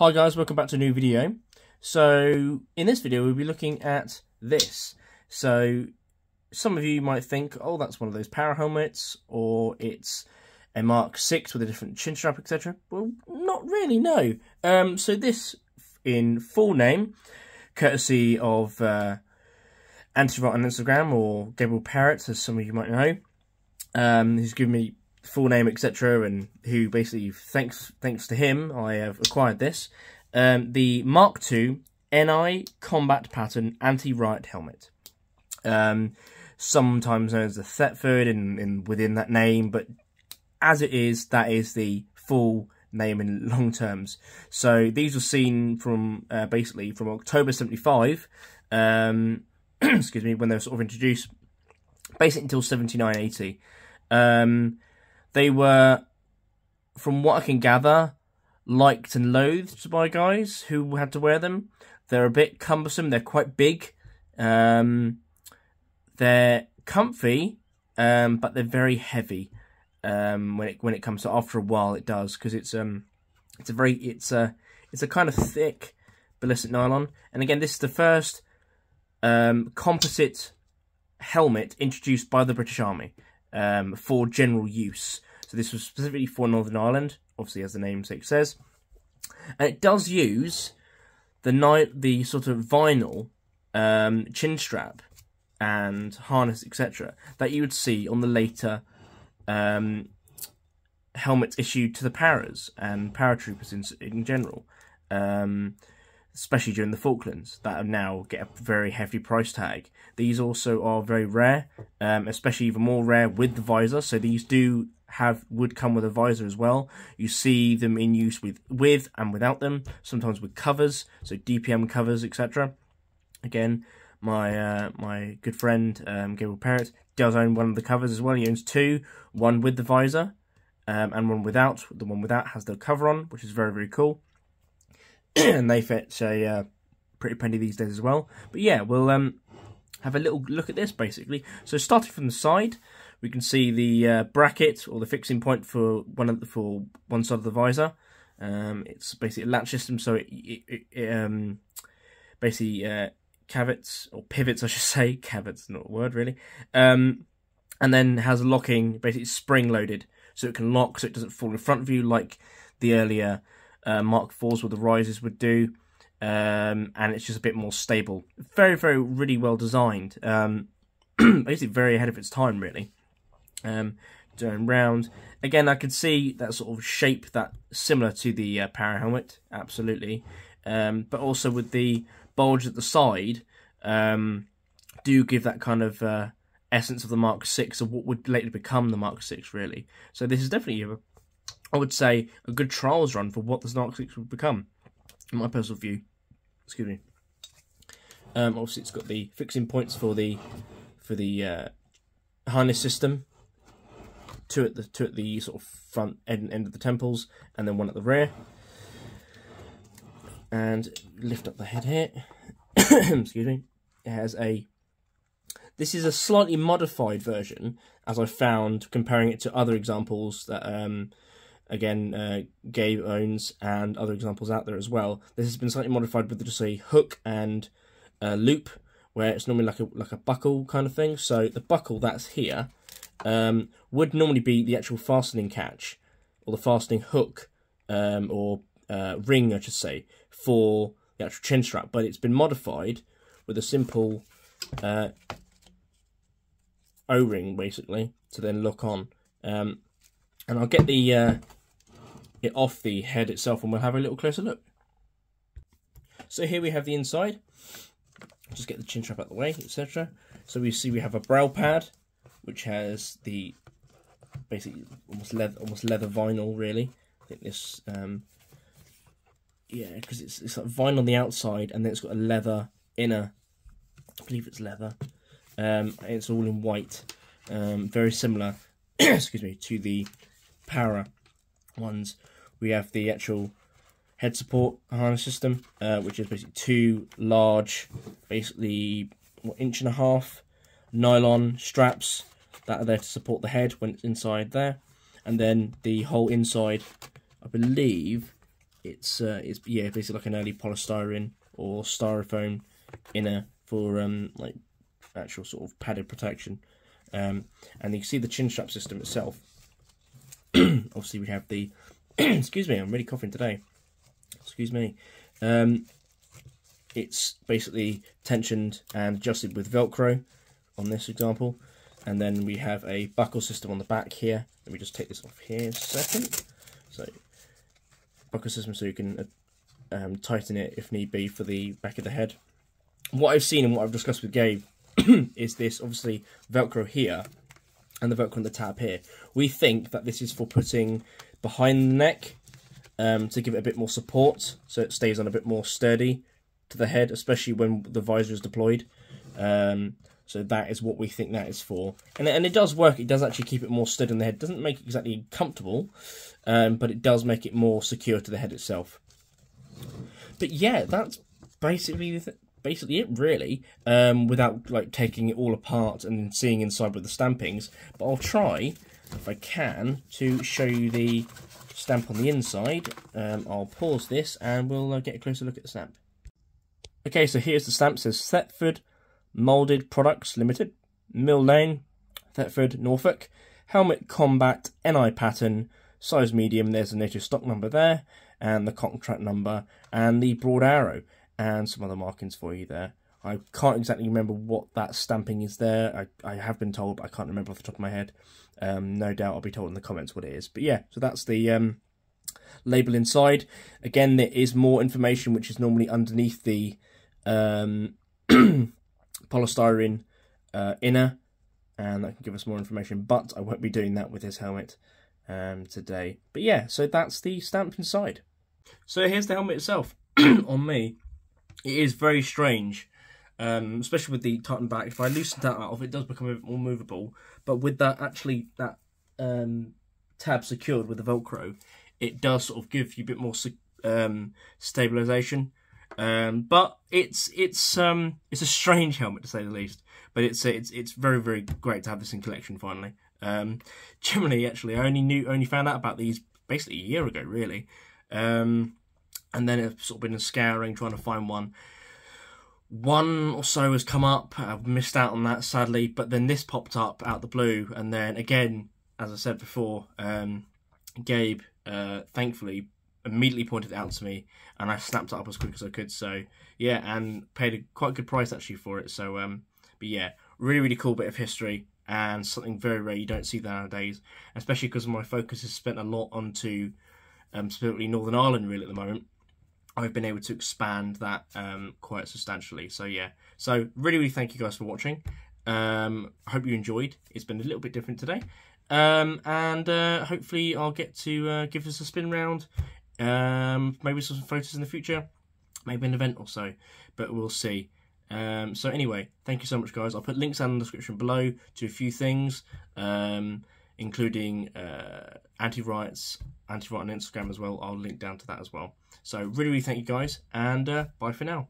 Hi guys, welcome back to a new video. So in this video we'll be looking at this. So some of you might think, oh, that's one of those power helmets, or it's a Mk2 with a different chin strap, etc. Well, not really, no. So this, in full name, courtesy of Anti-Riot on Instagram, or Gabriel Parrott, as some of you might know, who's given me full name, etc., and who basically, thanks to him, I have acquired this. The Mk2 NI Combat Pattern Anti-Riot Helmet. Sometimes known as the Thetford in within that name, but as it is, that is the full name in long terms. So these were seen from basically from October 75, excuse me, when they were sort of introduced, basically until 79-80. They were, from what I can gather, liked and loathed by guys who had to wear them. They're a bit cumbersome. They're quite big. They're comfy, but they're very heavy. When it comes to, after a while, it does, because it's a kind of thick ballistic nylon. And again, this is the first composite helmet introduced by the British Army for general use. So this was specifically for Northern Ireland, obviously, as the namesake says. And it does use the sort of vinyl chin strap and harness, etc., that you would see on the later helmets issued to the paras and paratroopers in general, especially during the Falklands, that now get a very heavy price tag. These also are very rare, especially even more rare with the visor. So these would come with a visor as well. You see them in use with and without them, sometimes with covers, so DPM covers, etc. Again, my good friend Gabriel Parrott does own one of the covers as well. He owns two, one with the visor and one without. The one without has the cover on, which is very, very cool. And they fetch a pretty penny these days as well. But yeah, we'll have a little look at this basically. So starting from the side, we can see the bracket, or the fixing point for one side of the visor. It's basically a latch system, so it basically cavets, or pivots I should say, cavets not a word really, and then has a locking, basically spring loaded, so it can lock, so it doesn't fall in front of you like the earlier Mark IVs with the risers would do, and it's just a bit more stable. Very, very, really well designed. Basically very ahead of its time, really. Going round again, I could see that sort of shape, that similar to the para helmet, absolutely, but also with the bulge at the side, do give that kind of essence of the Mark VI, of what would later become the Mark VI, really. So this is definitely, I would say, a good trials run for what the Mark VI would become, in my personal view. Excuse me. Obviously, it's got the fixing points for the harness system. Two at the sort of front end of the temples, and then one at the rear. And lift up the head here. Excuse me. It has this is a slightly modified version, as I found comparing it to other examples that again Gabe owns, and other examples out there as well. This has been slightly modified with just a hook and loop, where it's normally like a buckle kind of thing. So the buckle that's here would normally be the actual fastening catch, or the fastening hook, or ring, I should say, for the actual chin strap, but it's been modified with a simple O-ring, basically, to then lock on. And I'll get it off the head itself, and we'll have a little closer look. So here we have the inside. Just get the chin strap out of the way, etc. So we see we have a brow pad, which has the basically almost leather vinyl, really. I think this, yeah, because it's like vinyl on the outside, and then it's got a leather inner. I believe it's leather. It's all in white, very similar. Excuse me, to the para ones. We have the actual head support harness system, which is basically two large, basically 1.5 inch nylon straps that are there to support the head when it's inside there, and then the whole inside, I believe, it's yeah, basically like an early polystyrene or styrofoam inner for like actual sort of padded protection. And you can see the chin strap system itself. Obviously we have the excuse me, I'm really coughing today. Excuse me. It's basically tensioned and adjusted with Velcro on this example, and then we have a buckle system on the back here. Let me just take this off here a second. So buckle system, so you can tighten it if need be for the back of the head. What I've seen and what I've discussed with Gabe is this obviously Velcro here and the Velcro on the tab here. We think that this is for putting behind the neck to give it a bit more support, so it stays on a bit more sturdy to the head, especially when the visor is deployed. So that is what we think that is for, and it does work. It does actually keep it more sturdy on the head. It doesn't make it exactly comfortable, but it does make it more secure to the head itself. But yeah, that's basically it really, without like taking it all apart and seeing inside with the stampings. But I'll try, if I can, to show you the stamp on the inside. I'll pause this and we'll get a closer look at the stamp. Okay, so here's the stamp. It says Thetford Moulded Products Limited, Mill Lane, Thetford, Norfolk. Helmet Combat NI pattern, size medium. There's the native stock number there, and the contract number, and the broad arrow, and some other markings for you there. I can't exactly remember what that stamping is there. I have been told, but I can't remember off the top of my head. No doubt I'll be told in the comments what it is. But yeah, so that's the label inside. Again, there is more information which is normally underneath the polystyrene inner, and that can give us more information, but I won't be doing that with this helmet today. But yeah, so that's the stamp inside. So here's the helmet itself. On me, it is very strange, especially with the tightened back. If I loosen that off, it does become a bit more movable, but with that tab secured with the Velcro, it does sort of give you a bit more stabilization. But it's a strange helmet to say the least. But it's very, very great to have this in collection finally. Generally, actually, I only found out about these basically a year ago, really. And then it's sort of been a scouring trying to find one. One or so has come up. I've missed out on that sadly. But then this popped up out the blue, and then again, as I said before, Gabe thankfully immediately pointed it out to me, and I snapped it up as quick as I could. So yeah, and paid a quite good price actually for it. So but yeah, really, really cool bit of history, and something very rare. You don't see that nowadays, especially because my focus is spent a lot onto specifically Northern Ireland really at the moment. I've been able to expand that quite substantially. So yeah, so really, really thank you guys for watching. I hope you enjoyed. It's been a little bit different today, and hopefully I'll get to give this a spin round. Maybe some photos in the future, maybe an event or so, but we'll see. So anyway, thank you so much, guys. I'll put links down in the description below to a few things, including Anti-Riot on Instagram as well. I'll link down to that as well. So really, really thank you guys, and bye for now.